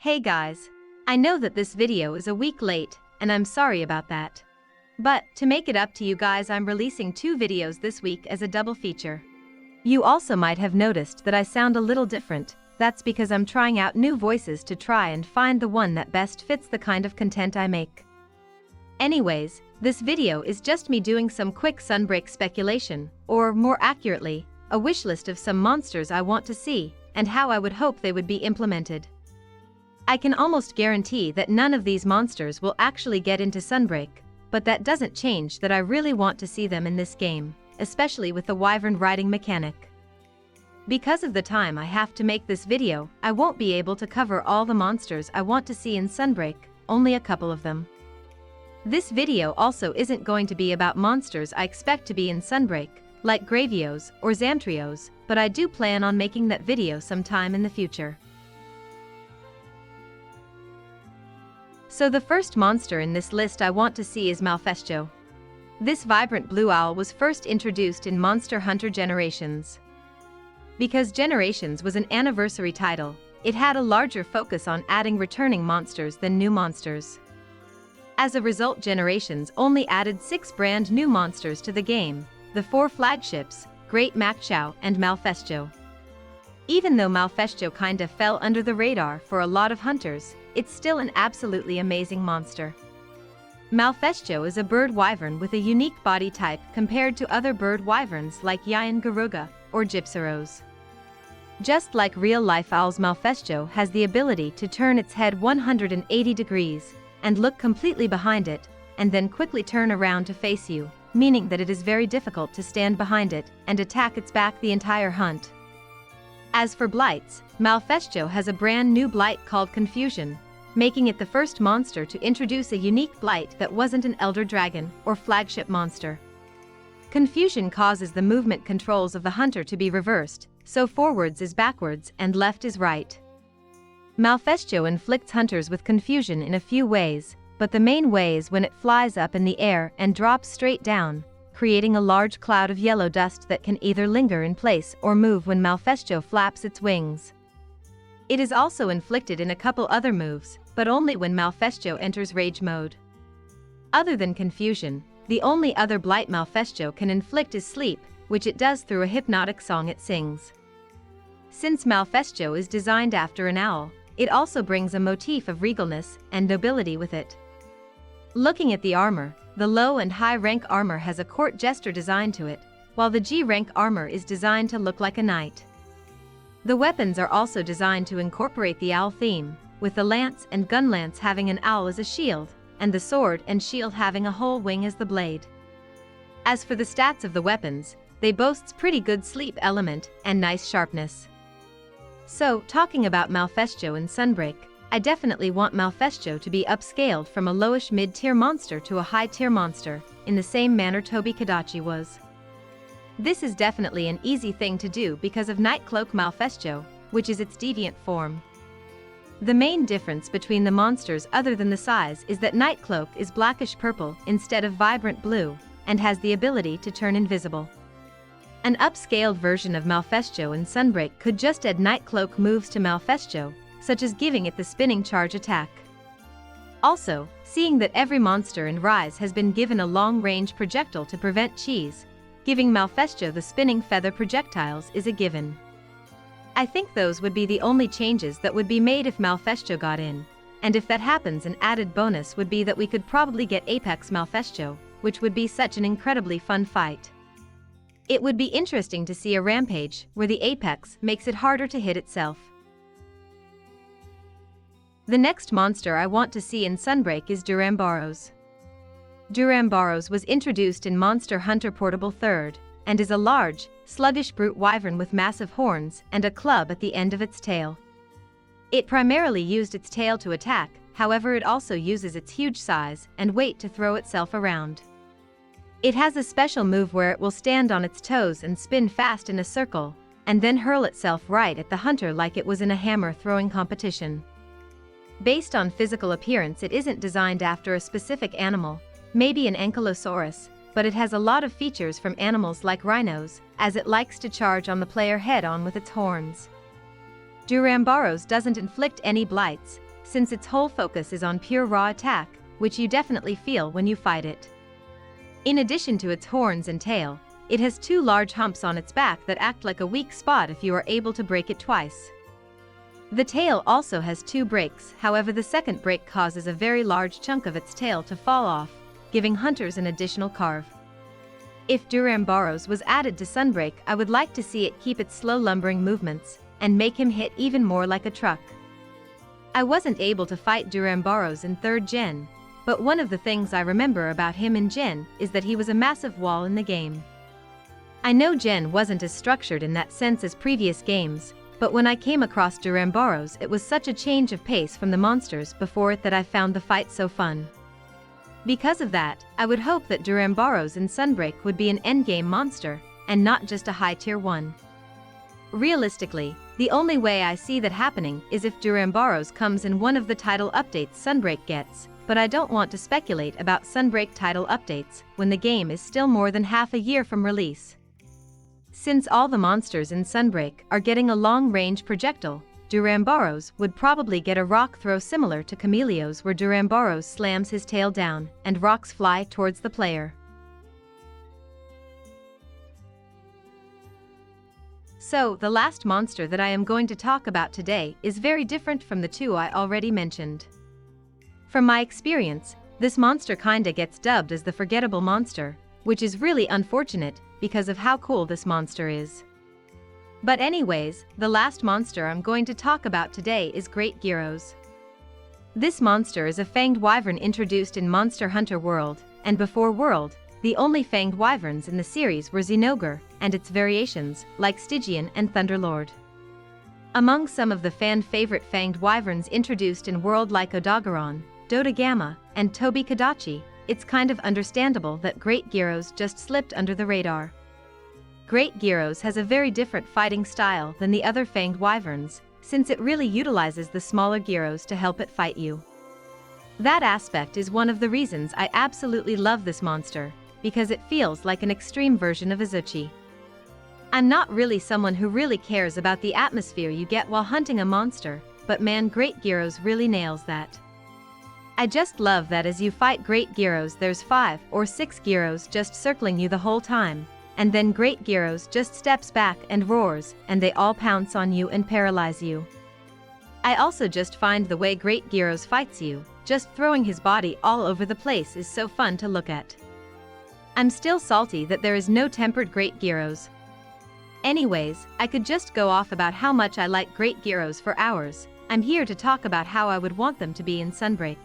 Hey guys! I know that this video is a week late, and I'm sorry about that. But, to make it up to you guys, I'm releasing 2 videos this week as a double feature. You also might have noticed that I sound a little different. That's because I'm trying out new voices to try and find the one that best fits the kind of content I make. Anyways, this video is just me doing some quick Sunbreak speculation, or more accurately, a wish list of some monsters I want to see, and how I would hope they would be implemented. I can almost guarantee that none of these monsters will actually get into Sunbreak, but that doesn't change that I really want to see them in this game, especially with the wyvern riding mechanic. Because of the time I have to make this video, I won't be able to cover all the monsters I want to see in Sunbreak, only a couple of them. This video also isn't going to be about monsters I expect to be in Sunbreak, like Gravios or Zamtrios, but I do plan on making that video sometime in the future. So the first monster in this list I want to see is Malfestio. This vibrant blue owl was first introduced in Monster Hunter Generations. Because Generations was an anniversary title, it had a larger focus on adding returning monsters than new monsters. As a result, Generations only added 6 brand new monsters to the game, the 4 flagships, Great Makchow and Malfestio. Even though Malfestio kinda fell under the radar for a lot of hunters, it's still an absolutely amazing monster. Malfestio is a bird wyvern with a unique body type compared to other bird wyverns like Yian Garuga or Gypseros. Just like real-life owls, Malfestio has the ability to turn its head 180 degrees and look completely behind it, and then quickly turn around to face you, meaning that it is very difficult to stand behind it and attack its back the entire hunt. As for blights, Malfestio has a brand new blight called Confusion, making it the first monster to introduce a unique blight that wasn't an elder dragon or flagship monster. Confusion causes the movement controls of the hunter to be reversed, so forwards is backwards and left is right. Malfestio inflicts hunters with confusion in a few ways, but the main way is when it flies up in the air and drops straight down, creating a large cloud of yellow dust that can either linger in place or move when Malfestio flaps its wings. It is also inflicted in a couple other moves, but only when Malfestio enters rage mode. Other than Confusion, the only other blight Malfestio can inflict is Sleep, which it does through a hypnotic song it sings. Since Malfestio is designed after an owl, it also brings a motif of regalness and nobility with it. Looking at the armor, the low and high rank armor has a court jester design to it, while the G rank armor is designed to look like a knight. The weapons are also designed to incorporate the owl theme, with the lance and gun lance having an owl as a shield, and the sword and shield having a whole wing as the blade. As for the stats of the weapons, they boast pretty good sleep element and nice sharpness. So, talking about Malfestio in Sunbreak, I definitely want Malfestio to be upscaled from a lowish mid-tier monster to a high-tier monster, in the same manner Tobi Kadachi was. This is definitely an easy thing to do because of Nightcloak Malfestio, which is its deviant form. The main difference between the monsters other than the size is that Nightcloak is blackish purple instead of vibrant blue, and has the ability to turn invisible. An upscaled version of Malfestio in Sunbreak could just add Nightcloak moves to Malfestio, such as giving it the spinning charge attack. Also, seeing that every monster in Rise has been given a long-range projectile to prevent cheese, giving Malfestio the spinning feather projectiles is a given. I think those would be the only changes that would be made if Malfestio got in, and if that happens, an added bonus would be that we could probably get Apex Malfestio, which would be such an incredibly fun fight. It would be interesting to see a rampage where the Apex makes it harder to hit itself. The next monster I want to see in Sunbreak is Duramboros. Duramboros was introduced in Monster Hunter Portable 3rd, and is a large, sluggish brute wyvern with massive horns and a club at the end of its tail. It primarily used its tail to attack, however it also uses its huge size and weight to throw itself around. It has a special move where it will stand on its toes and spin fast in a circle, and then hurl itself right at the hunter like it was in a hammer-throwing competition. Based on physical appearance, it isn't designed after a specific animal, maybe an ankylosaurus, but it has a lot of features from animals like rhinos, as it likes to charge on the player head-on with its horns. Duramboros doesn't inflict any blights, since its whole focus is on pure raw attack, which you definitely feel when you fight it. In addition to its horns and tail, it has 2 large humps on its back that act like a weak spot if you are able to break it twice. The tail also has 2 breaks, however the second break causes a very large chunk of its tail to fall off, giving hunters an additional carve. If Duramboros was added to Sunbreak, I would like to see it keep its slow lumbering movements, and make him hit even more like a truck. I wasn't able to fight Duramboros in 3rd Gen, but one of the things I remember about him in Gen is that he was a massive wall in the game. I know Gen wasn't as structured in that sense as previous games, but when I came across Duramboros it was such a change of pace from the monsters before it that I found the fight so fun. Because of that, I would hope that Duramboros in Sunbreak would be an endgame monster, and not just a high tier one. Realistically, the only way I see that happening is if Duramboros comes in one of the title updates Sunbreak gets, but I don't want to speculate about Sunbreak title updates when the game is still more than half a year from release. Since all the monsters in Sunbreak are getting a long-range projectile, Duramboros would probably get a rock throw similar to Chameleos, where Duramboros slams his tail down and rocks fly towards the player. So, the last monster that I am going to talk about today is very different from the 2 I already mentioned. From my experience, this monster kinda gets dubbed as the forgettable monster, which is really unfortunate because of how cool this monster is. But anyways, the last monster I'm going to talk about today is Great Gyros. This monster is a fanged wyvern introduced in Monster Hunter World, and before World, the only fanged wyverns in the series were Xenogre, and its variations, like Stygian and Thunderlord. Among some of the fan-favorite fanged wyverns introduced in World like Odogaron, Dodogama, and Tobi Kadachi, it's kind of understandable that Great Gyros just slipped under the radar. Great Gyros has a very different fighting style than the other fanged wyverns, since it really utilizes the smaller gyros to help it fight you. That aspect is one of the reasons I absolutely love this monster, because it feels like an extreme version of Izuchi. I'm not really someone who really cares about the atmosphere you get while hunting a monster, but man, Great Gyros really nails that. I just love that as you fight Great Gyros there's 5 or 6 gyros just circling you the whole time, and then Great Gyros just steps back and roars, and they all pounce on you and paralyze you. I also just find the way Great Gyros fights you, just throwing his body all over the place, is so fun to look at. I'm still salty that there is no tempered Great Gyros. Anyways, I could just go off about how much I like Great Gyros for hours. I'm here to talk about how I would want them to be in Sunbreak.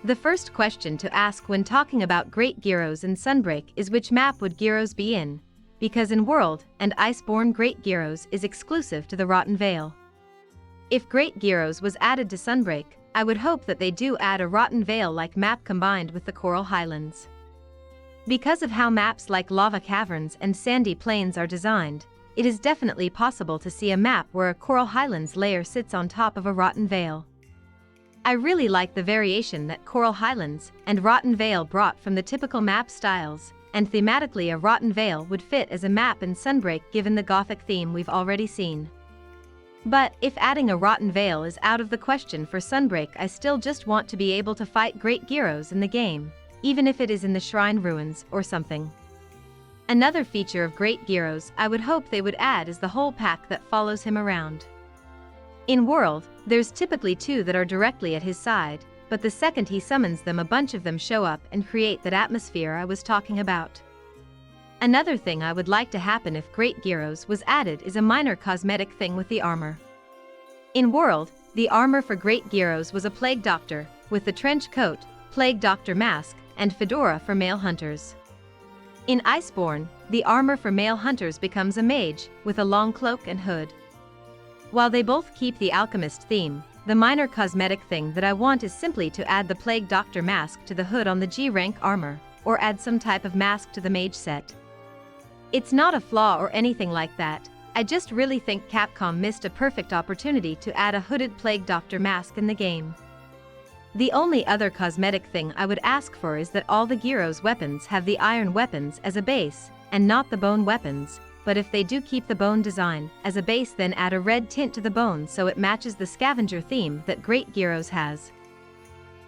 The first question to ask when talking about Great Gyros in Sunbreak is which map would Gyros be in, because in World and Iceborne Great Gyros is exclusive to the Rotten Vale. If Great Gyros was added to Sunbreak, I would hope that they do add a Rotten Vale-like map combined with the Coral Highlands. Because of how maps like Lava Caverns and Sandy Plains are designed, it is definitely possible to see a map where a Coral Highlands layer sits on top of a Rotten Vale. I really like the variation that Coral Highlands and Rotten Vale brought from the typical map styles, and thematically a Rotten Vale would fit as a map in Sunbreak given the Gothic theme we've already seen. But if adding a Rotten Vale is out of the question for Sunbreak, I still just want to be able to fight Great Gyros in the game, even if it is in the Shrine Ruins or something. Another feature of Great Gyros I would hope they would add is the whole pack that follows him around. In World, there's typically 2 that are directly at his side, but the second he summons them, a bunch of them show up and create that atmosphere I was talking about. Another thing I would like to happen if Great Gyros was added is a minor cosmetic thing with the armor. In World, the armor for Great Gyros was a Plague Doctor, with the trench coat, Plague Doctor mask, and fedora for male hunters. In Iceborne, the armor for male hunters becomes a mage, with a long cloak and hood. While they both keep the alchemist theme, the minor cosmetic thing that I want is simply to add the Plague Doctor mask to the hood on the G-rank armor, or add some type of mask to the mage set. It's not a flaw or anything like that, I just really think Capcom missed a perfect opportunity to add a hooded Plague Doctor mask in the game. The only other cosmetic thing I would ask for is that all the Gyros weapons have the iron weapons as a base, and not the bone weapons, but if they do keep the bone design as a base, then add a red tint to the bone so it matches the scavenger theme that Great Gyros has.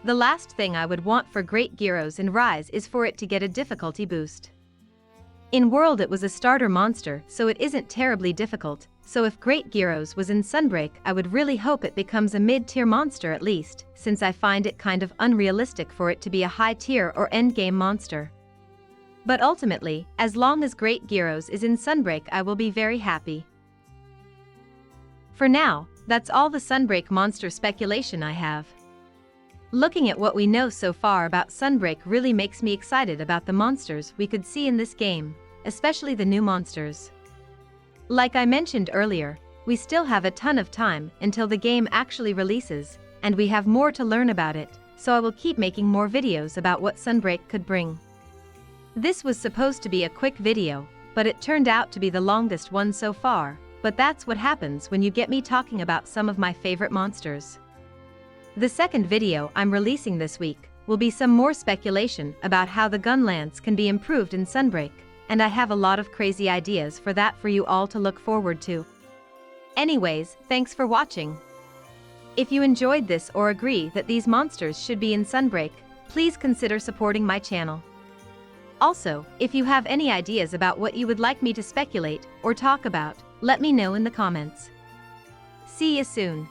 The last thing I would want for Great Gyros in Rise is for it to get a difficulty boost. In World it was a starter monster, so it isn't terribly difficult, so if Great Gyros was in Sunbreak I would really hope it becomes a mid-tier monster at least, since I find it kind of unrealistic for it to be a high-tier or endgame monster. But ultimately, as long as Great Gyros is in Sunbreak I will be very happy. For now, that's all the Sunbreak monster speculation I have. Looking at what we know so far about Sunbreak really makes me excited about the monsters we could see in this game, especially the new monsters. Like I mentioned earlier, we still have a ton of time until the game actually releases, and we have more to learn about it, so I will keep making more videos about what Sunbreak could bring. This was supposed to be a quick video, but it turned out to be the longest one so far, but that's what happens when you get me talking about some of my favorite monsters. The second video I'm releasing this week will be some more speculation about how the Gunlands can be improved in Sunbreak, and I have a lot of crazy ideas for that for you all to look forward to. Anyways, thanks for watching. If you enjoyed this or agree that these monsters should be in Sunbreak, please consider supporting my channel. Also, if you have any ideas about what you would like me to speculate or talk about, let me know in the comments. See you soon.